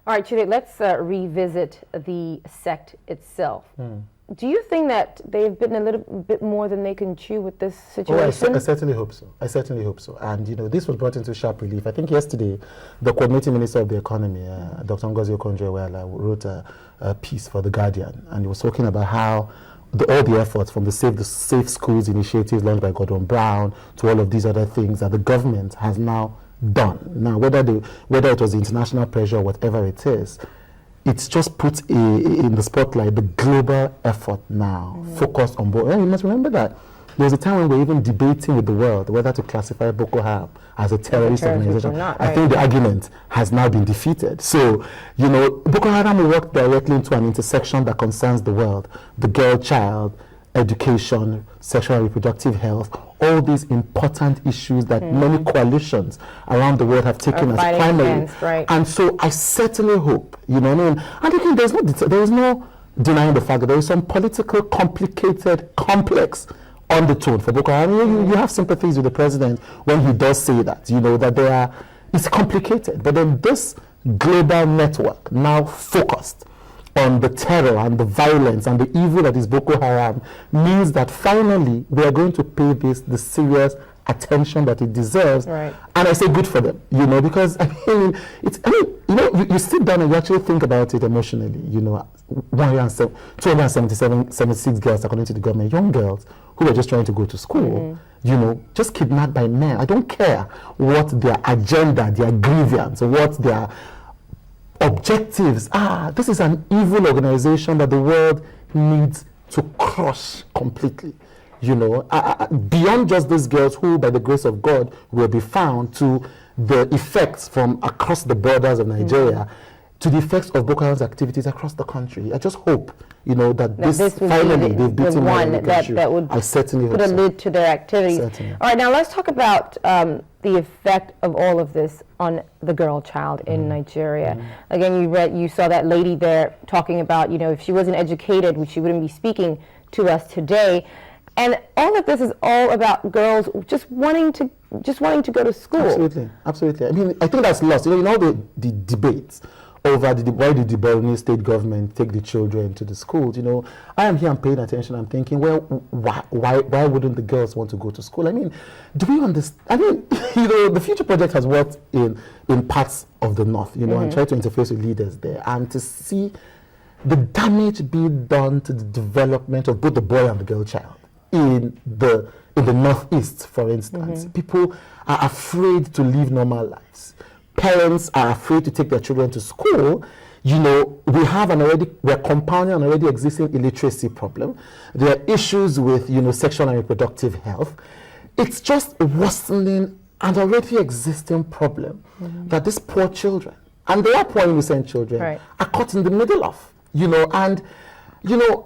All right, Chude, let's revisit the sect itself. Do you think that they've bitten a little bit more than they can chew with this situation? I certainly hope so. I certainly hope so. And, this was brought into sharp relief. I think yesterday, the coordinating minister of the economy, Dr. Ngozi Okonjo-Iweala, wrote a piece for The Guardian, and he was talking about how all the efforts from the Safe Schools initiative launched by Gordon Brown to all of these other things that the government has now done. Now, whether it was the international pressure or whatever it is, it's just put in the spotlight the global effort now focused on Boko. You must remember that there was a time when we were even debating with the world whether to classify Boko Haram as a terrorist organization. I think the argument has now been defeated. So, Boko Haram will walk directly into an intersection that concerns the world, the girl child, education, sexual and reproductive health, all these important issues that many coalitions around the world have taken as primary. And so I certainly hope, And again, there is no denying the fact that there is some political, complicated, complex undertone for Boko Haram. You have sympathies with the president when he does say that, that it's complicated. But then this global network now focused on the terror and the violence and the evil that is Boko Haram means that finally we are going to pay this the serious attention that it deserves. And I say good for them, because you sit down and you actually think about it emotionally. 276 girls, according to the government, young girls who were just trying to go to school, just kidnapped by men. I don't care what their agenda, their grievance, or what their objectives are. This is an evil organization that the world needs to crush completely. Beyond just these girls who, by the grace of God, will be found, to the effects from across the borders of Nigeria, to the effects of Boko Haram's activities across the country. I just hope, that this finally they've beaten one that would I certainly put a lid to their activities. Certainly. All right, now let's talk about the effect of all of this on the girl child in Nigeria. Again, you saw that lady there talking about, if she wasn't educated, she wouldn't be speaking to us today. And all of this is all about girls just wanting to go to school. Absolutely. I mean, I think that's lost. The debates over why did the Borno state government take the children to the schools? I am here, I'm paying attention, I'm thinking, well, why wouldn't the girls want to go to school? I mean, do we understand? I mean, the Future Project has worked in parts of the north, and tried to interface with leaders there, and to see the damage being done to the development of both the boy and the girl child in the northeast, for instance. People are afraid to live normal lives. Parents are afraid to take their children to school. We're compounding an already existing illiteracy problem. There are issues with, sexual and reproductive health. It's just worsening an already existing problem that these poor children, and they are poor innocent children, are caught in the middle of,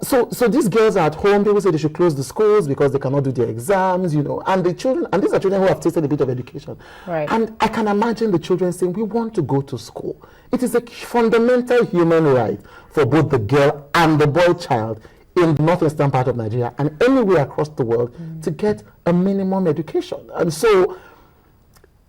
so these girls are at home. People say they should close the schools because they cannot do their exams, and the children, and these are children who have tasted a bit of education. And I can imagine the children saying, we want to go to school. It is a fundamental human right for both the girl and the boy child in the northeastern part of Nigeria and anywhere across the world to get a minimum education. And so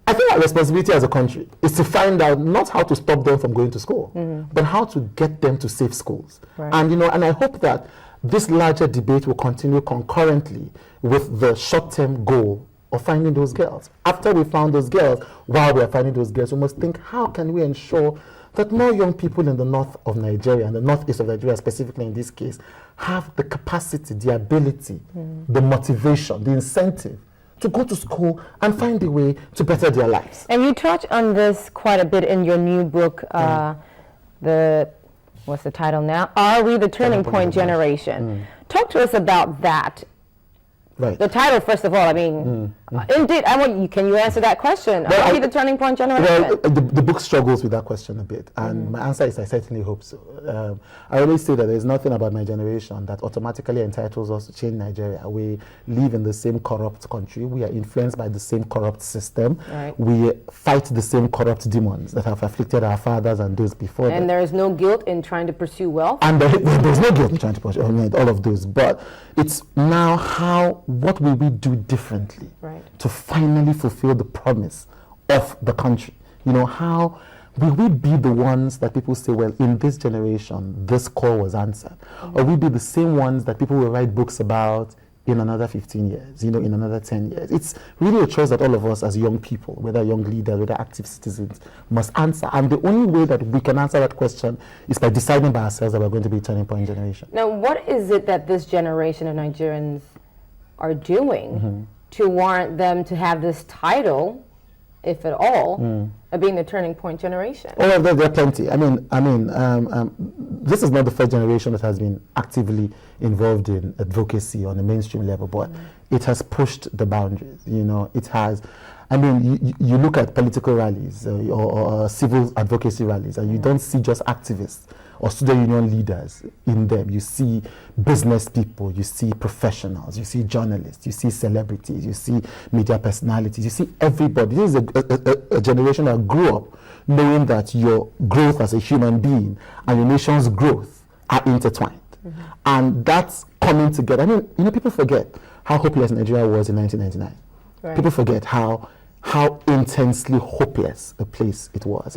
I think our responsibility as a country is to find out not how to stop them from going to school, but how to get them to safe schools. And and I hope that this larger debate will continue concurrently with the short-term goal of finding those girls. After we found those girls, while we are finding those girls, we must think, how can we ensure that more young people in the north of Nigeria, and the northeast of Nigeria specifically in this case, have the capacity, the ability, the motivation, the incentive to go to school and find a way to better their lives. And you touch on this quite a bit in your new book, what's the title now? Are We the Turning Point Generation? Talk to us about that. The title, first of all, I mean, indeed, can you answer that question? Are we the turning point generation? Well, the book struggles with that question a bit, and my answer is I certainly hope so. I always say that there's nothing about my generation that automatically entitles us to change Nigeria. We live in the same corrupt country. We are influenced by the same corrupt system. We fight the same corrupt demons that have afflicted our fathers and those before them. And there is no guilt in trying to pursue wealth? And there's no guilt in trying to pursue all of those. But it's now what will we do differently to finally fulfill the promise of the country? How will we be the ones that people say, well, in this generation, this call was answered? Or will we be the same ones that people will write books about in another 15 years, in another 10 years? It's really a choice that all of us as young people, whether young leaders, whether active citizens, must answer. And the only way that we can answer that question is by deciding by ourselves that we're going to be a turning point generation. Now, what is it that this generation of Nigerians are doing to warrant them to have this title, if at all, of being the turning point generation? Oh, there are plenty. This is not the first generation that has been actively involved in advocacy on a mainstream level, but it has pushed the boundaries. It has. You look at political rallies or civil advocacy rallies, and you don't see just activists or student union leaders in them. You see business people, you see professionals, you see journalists, you see celebrities, you see media personalities, you see everybody. This is a generation that grew up knowing that your growth as a human being and your nation's growth are intertwined. And that's coming together. People forget how hopeless Nigeria was in 1999. Right. People forget how intensely hopeless a place it was.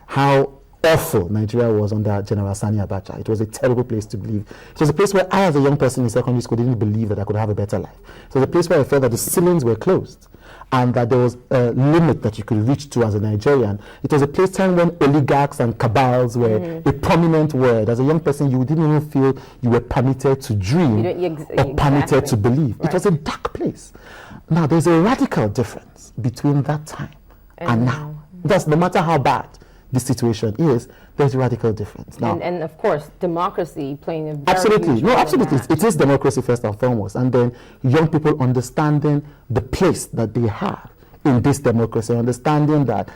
How awful Nigeria was under General Sani Abacha. It was a terrible place to live. It was a place where I, as a young person in secondary school, didn't believe that I could have a better life. It was a place where I felt that the ceilings were closed and that there was a limit that you could reach to as a Nigerian. It was a place time when oligarchs and cabals were a prominent word. As a young person, you didn't even feel you were permitted to dream or permitted to believe. Right. It was a dark place. Now, there's a radical difference between that time and now. That's no matter how bad the situation is, there's a radical difference. Now, and of course, democracy playing a very absolutely. huge No, role absolutely. in that. It is democracy first and foremost, and then young people understanding the place that they have in this democracy, understanding that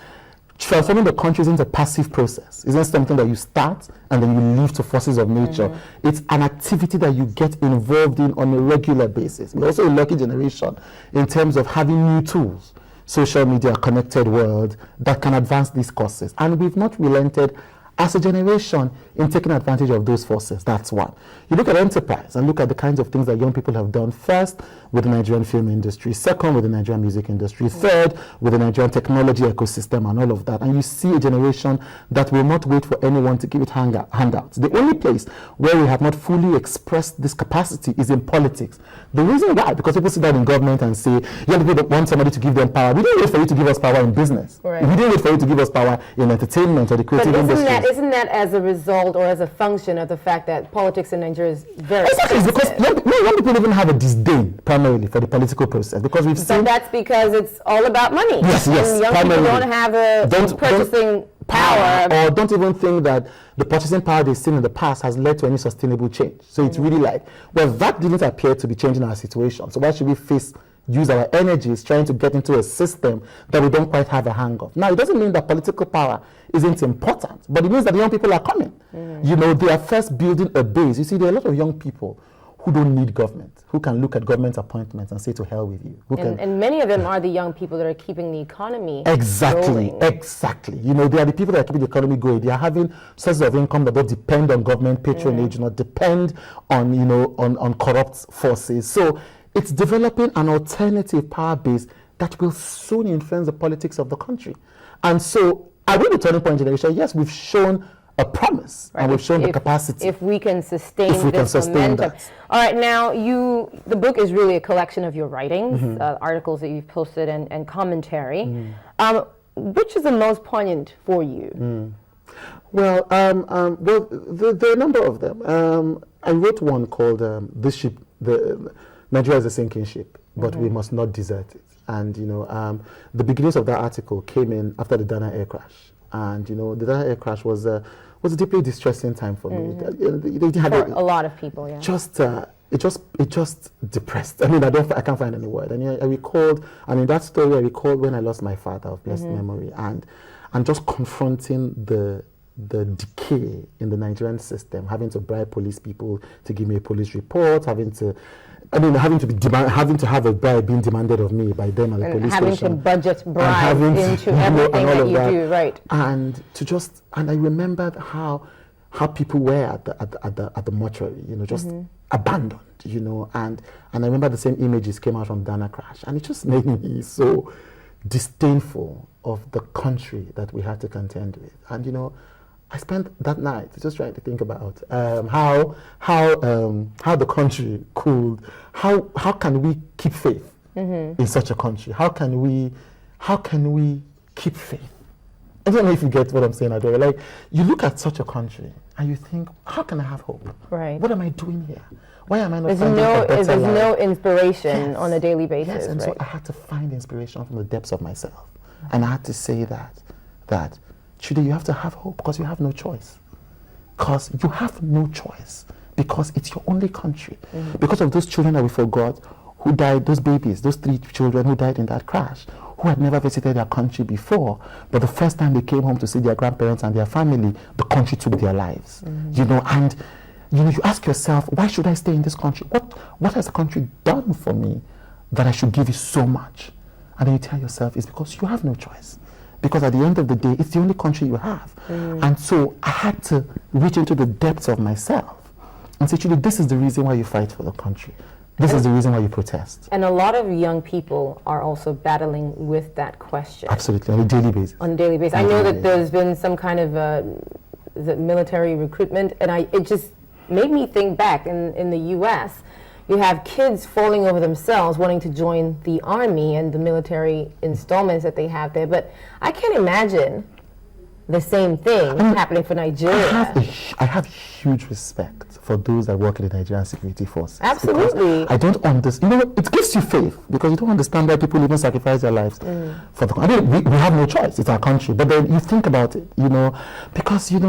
transforming the country isn't a passive process. It's not something that you start and then you leave to forces of nature. It's an activity that you get involved in on a regular basis. We're also a lucky generation in terms of having new tools, social media, connected world that can advance these causes. And we've not relented as a generation in taking advantage of those forces. That's one. You look at enterprise and look at the kinds of things that young people have done. First, with the Nigerian film industry. Second, with the Nigerian music industry. Third, with the Nigerian technology ecosystem and all of that. And you see a generation that will not wait for anyone to give it handouts. The only place where we have not fully expressed this capacity is in politics. The reason why, because people sit down in government and say, young people want somebody to give them power. We didn't wait for you to give us power in business. Right. We didn't wait for you to give us power in entertainment or the creative industry. Isn't that as a result or as a function of the fact that politics in Nigeria is very exactly, because young people even have a disdain primarily for the political process, because we've seen. But that's because it's all about money. Yes, and young primarily. people don't have a purchasing power. Or don't even think that the purchasing power they've seen in the past has led to any sustainable change. So it's really like, well, that didn't appear to be changing our situation. So why should we use our energies trying to get into a system that we don't quite have a hang of? Now, it doesn't mean that political power isn't important, but it means that young people are coming. They are first building a base. You see, there are a lot of young people who don't need government, who can look at government appointments and say to hell with you. And many of them are the young people that are keeping the economy Exactly. rolling. They are the people that are keeping the economy going. They are having sources of income that don't depend on government patronage, not depend on, on corrupt forces. So it's developing an alternative power base that will soon influence the politics of the country. And so, are we the turning point generation? Yes, we've shown a promise, and we've shown the capacity. If we can sustain this momentum. That. All right, now the book is really a collection of your writings, articles that you've posted, and commentary. Which is the most poignant for you? Well, there are a number of them. I wrote one called "This Ship." Nigeria is a sinking ship, but we must not desert it. And the beginnings of that article came in after the Dana air crash. And the Dana air crash was a deeply distressing time for me. For a lot of people, yeah. It just depressed. I can't find any word. And I recalled, and in that story, I recalled when I lost my father of blessed memory, and just confronting the decay in the Nigerian system, having to bribe police people to give me a police report, having to have a bribe being demanded of me by them at the police station. Having to budget bribes into everything that you do, right? And I remembered how people were at the mortuary, just abandoned, and I remember the same images came out from Dana crash, and it just made me so disdainful of the country that we had to contend with. And I spent that night just trying to think about how the country could, how can we keep faith in such a country? How can we keep faith? I don't know if you get what I'm saying, Adore. Like, you look at such a country and you think, how can I have hope? Right. What am I doing here? Why am I not There's finding a better there's life? no inspiration Yes. on a daily basis. Yes, and right? so I had to find inspiration from the depths of myself. And I had to say that, Chude, you have to have hope because you have no choice. Because you have no choice. Because it's your only country. Because of those children that we forgot who died, those babies, those 3 children who died in that crash, who had never visited their country before, but the first time they came home to see their grandparents and their family, the country took their lives. And you ask yourself, why should I stay in this country? What has the country done for me that I should give it so much? And then you tell yourself, it's because you have no choice. Because at the end of the day, it's the only country you have. And so I had to reach into the depths of myself and say, Chude, this is the reason why you fight for the country. This is the reason why you protest. And a lot of young people are also battling with that question. Absolutely, on a daily basis. On a daily basis. I know that there's been some kind of the military recruitment, and it just made me think back in the U.S., you have kids falling over themselves wanting to join the army and the military installments that they have there. But I can't imagine the same thing happening for Nigeria. I have huge respect for those that work in the Nigerian security forces. Absolutely. I don't understand. It gives you faith because you don't understand why people even sacrifice their lives for the country. I mean, we have no choice. It's our country. But then you think about it, because, it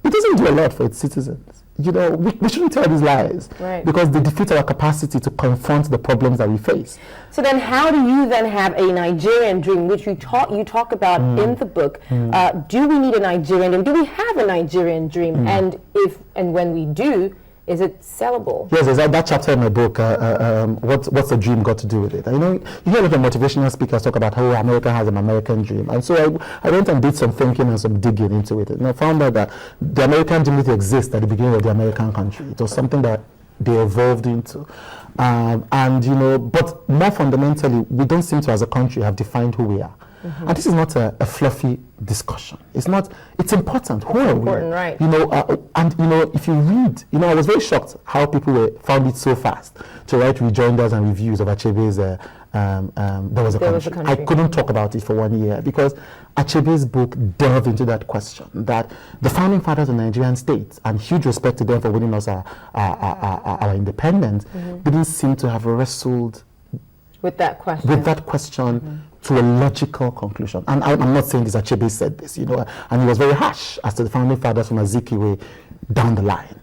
doesn't do a lot for its citizens. We shouldn't tell these lies because they defeat our capacity to confront the problems that we face. So then how do you then have a Nigerian dream, which you talk about in the book? Do we need a Nigerian dream? Do we have a Nigerian dream? And if and when we do, is it sellable? Yes, there's that chapter in my book, what's the dream got to do with it? You hear a lot of motivational speakers talk about how America has an American dream. And so I went and did some thinking and some digging into it. And I found out that the American dream didn't exist at the beginning of the American country. It was something that they evolved into. But more fundamentally, we don't seem to, as a country, have defined who we are. And this is not a fluffy discussion. It's important. Who are we? Right. If you read, I was very shocked how people found it so fast to write rejoinders and reviews of Achebe's There Was a Country. I couldn't talk about it for 1 year because Achebe's book delved into that question, that the founding fathers of the Nigerian state, and huge respect to them for winning us our independence, didn't seem to have wrestled with that question to a logical conclusion. And I'm not saying this, Achebe said this, and he was very harsh as to the founding fathers from Azikiwe down the line.